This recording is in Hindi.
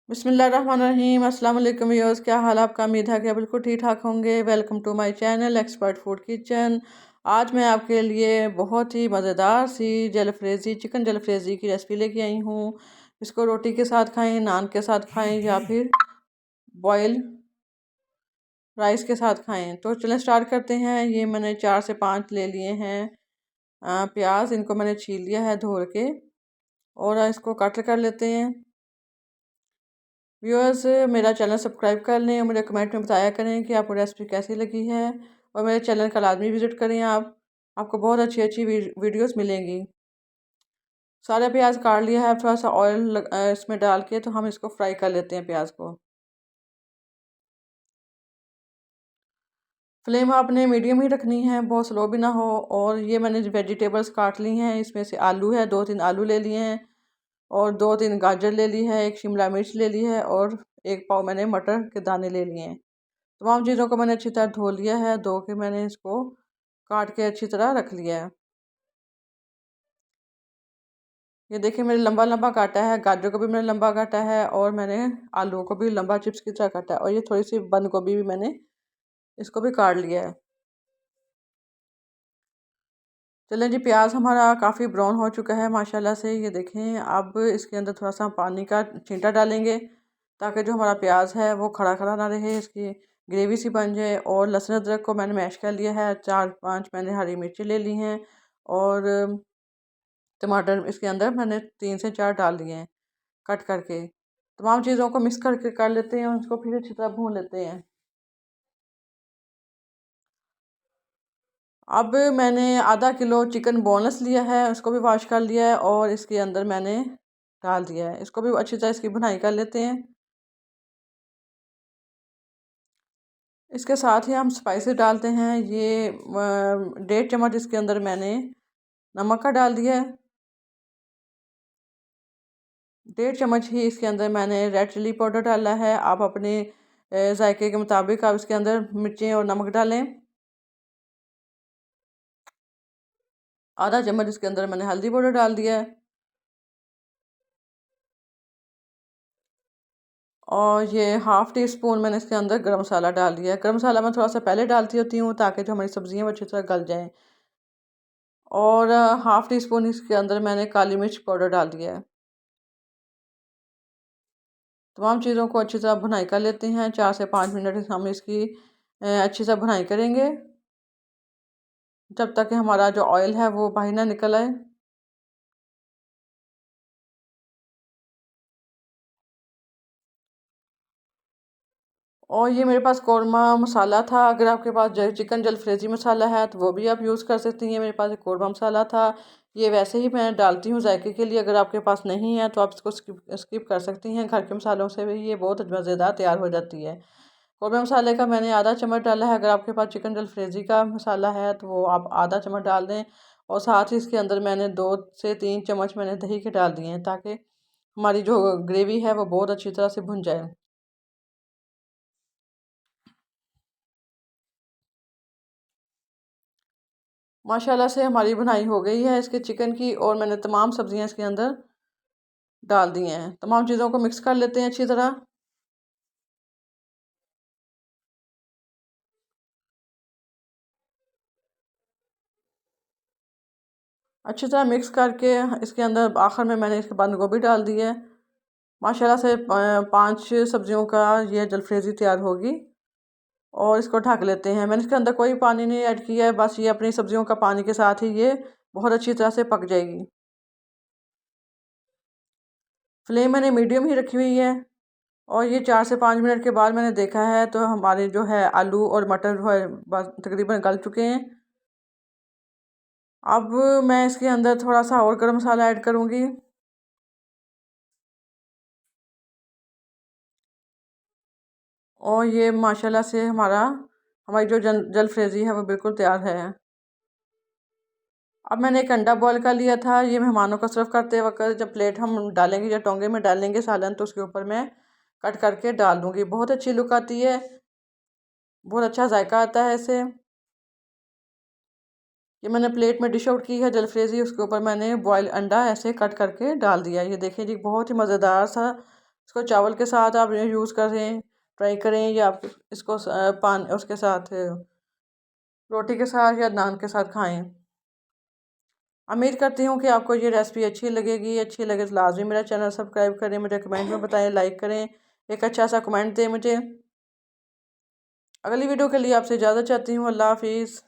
बिस्मिल्लाहिर्रहमानिर्रहीम। अस्सलाम वालेकुम व्यूअर्स, क्या हाल आपका? उम्मीद है कि आप बिल्कुल ठीक ठाक होंगे। Welcome to my channel expert food kitchen. आज मैं आपके लिए बहुत ही मज़ेदार सी जलफ्रेज़ी चिकन जलफ्रेज़ी की रेसिपी लेके आई हूँ। इसको रोटी के साथ खाएं, नान के साथ खाएं या फिर बॉयल राइस के साथ खाएं। तो चलें स्टार्ट करते हैं। ये मैंने 4 से 5 ले लिए हैं प्याज। इनको मैंने छील लिया है धो के और इसको कट कर लेते हैं। व्यूअर्स, मेरा चैनल सब्सक्राइब कर लें और मुझे कमेंट में बताया करें कि आपको रेसिपी कैसी लगी है। और मेरे चैनल का लाजमी विज़िट करें। आपको बहुत अच्छी अच्छी वीडियोस मिलेंगी। सारा प्याज काट लिया है। अब थोड़ा सा ऑयल इसमें डाल के तो हम इसको फ्राई कर लेते हैं प्याज को। फ्लेम आपने मीडियम ही रखनी है, बहुत स्लो भी ना हो। और ये मैंने वेजिटेबल्स काट ली हैं। इसमें से आलू है, 2-3 आलू ले लिए हैं और 2-3 गाजर ले ली है, एक शिमला मिर्च ले ली है और एक पाव मैंने मटर के दाने ले लिए हैं। तमाम चीज़ों को मैंने अच्छी तरह धो लिया है। धो के मैंने इसको काट के अच्छी तरह रख लिया है। ये देखिए मैंने लंबा लंबा काटा है। गाजर को भी मैंने लंबा काटा है और मैंने आलू को भी लंबा चिप्स की तरह काटा है। और ये थोड़ी सी बंद गोभी भी मैंने इसको भी काट लिया है। चलें जी, प्याज हमारा काफ़ी ब्राउन हो चुका है माशाल्लाह से। ये देखें, अब इसके अंदर थोड़ा सा पानी का छींटा डालेंगे ताकि जो हमारा प्याज है वो खड़ा खड़ा ना रहे, इसकी ग्रेवी सी बन जाए। और लहसुन अदरक को मैंने मैश कर लिया है। 4-5 मैंने हरी मिर्ची ले ली हैं और टमाटर इसके अंदर मैंने 3 से 4 डाल दिए हैं कट करके। तमाम चीज़ों को मिक्स करके कर लेते हैं और उसको फिर अच्छी तरह भून लेते हैं। अब मैंने आधा किलो चिकन बोनलेस लिया है, उसको भी वॉश कर लिया है और इसके अंदर मैंने डाल दिया है। इसको भी अच्छी तरह इसकी भुनाई कर लेते हैं। इसके साथ ही हम स्पाइसेस डालते हैं। ये 1.5 चम्मच इसके अंदर मैंने नमक का डाल दिया है। 1.5 चम्मच ही इसके अंदर मैंने रेड चिली पाउडर डाला है। आप अपने जायके के मुताबिक आप इसके अंदर मिर्चें और नमक डालें। आधा चम्मच इसके अंदर मैंने हल्दी पाउडर डाल दिया है। और ये ½ टी स्पून मैंने इसके अंदर गरम मसाला डाल दिया है। गरम मसाला मैं थोड़ा सा पहले डालती होती हूँ ताकि जो हमारी सब्जियाँ वो अच्छी तरह गल जाएँ। और ½ टी स्पून इसके अंदर मैंने काली मिर्च पाउडर डाल दिया है। तमाम चीज़ों को अच्छी तरह भुनाई कर लेते हैं। 4 से 5 मिनट हम इसकी अच्छी तरह भुनाई करेंगे जब तक कि हमारा जो ऑयल है वो बाहर ना निकल आए। और ये मेरे पास कौरमा मसाला था। अगर आपके पास चिकन जलफ्रेजी मसाला है तो वो भी आप यूज़ कर सकती हैं। मेरे पास एक कौरमा मसाला था। ये वैसे ही मैं डालती हूँ जायके के लिए। अगर आपके पास नहीं है तो आप इसको स्किप कर सकती हैं। घर के मसालों से भी ये बहुत मज़ेदार तैयार हो जाती है। कौरमा मसाले का मैंने आधा चम्मच डाला है। अगर आपके पास चिकन जलफ्रेजी का मसाला है तो वो आप आधा चम्मच डाल दें। और साथ ही इसके अंदर मैंने 2 से 3 चम्मच मैंने दही के डाल दिए हैं ताकि हमारी जो ग्रेवी है वो बहुत अच्छी तरह से भुन जाए। माशाल्लाह से हमारी बनाई हो गई है इसके चिकन की। और मैंने तमाम सब्जियां इसके अंदर डाल दी हैं। तमाम चीज़ों को मिक्स कर लेते हैं अच्छी तरह। अच्छी तरह मिक्स करके इसके अंदर आखिर में मैंने इसके बंद गोभी डाल दी है। माशाल्लाह से 5 सब्जियों का ये जलफ्रेजी तैयार होगी। और इसको ढक लेते हैं। मैंने इसके अंदर कोई पानी नहीं ऐड किया है, बस ये अपनी सब्जियों का पानी के साथ ही ये बहुत अच्छी तरह से पक जाएगी। फ्लेम मैंने मीडियम ही रखी हुई है। और ये 4 से 5 मिनट के बाद मैंने देखा है तो हमारे जो है आलू और मटर जो है बस तकरीबन गल चुके हैं। अब मैं इसके अंदर थोड़ा सा और गरम मसाला ऐड करूँगी। और ये माशाल्लाह से हमारी जो जलफ्रेजी है वो बिल्कुल तैयार है। अब मैंने एक अंडा बॉयल कर लिया था। ये मेहमानों को सर्व करते वक्त जब प्लेट हम डालेंगे या टोंगे में डालेंगे सालन तो उसके ऊपर मैं कट करके डाल दूँगी। बहुत अच्छी लुक आती है, बहुत अच्छा जायका आता है इससे। ये मैंने प्लेट में डिश आउट की है जलफ्रेजी, उसके ऊपर मैंने बॉयल अंडा ऐसे कट करके डाल दिया। ये देखिए जी, बहुत ही मज़ेदार सा इसको चावल के साथ आप यूज़ करें, ट्राई करें, या आप इसको पान उसके साथ रोटी के साथ या नान के साथ खाएं। उम्मीद करती हूँ कि आपको ये रेसिपी अच्छी लगेगी। अच्छी लगे तो लाजमी मेरा चैनल सब्सक्राइब करें, मुझे कमेंट में बताएं, लाइक करें, एक अच्छा सा कमेंट दें मुझे। अगली वीडियो के लिए आपसे इजाज़त चाहती हूँ। अल्लाह हाफिज़।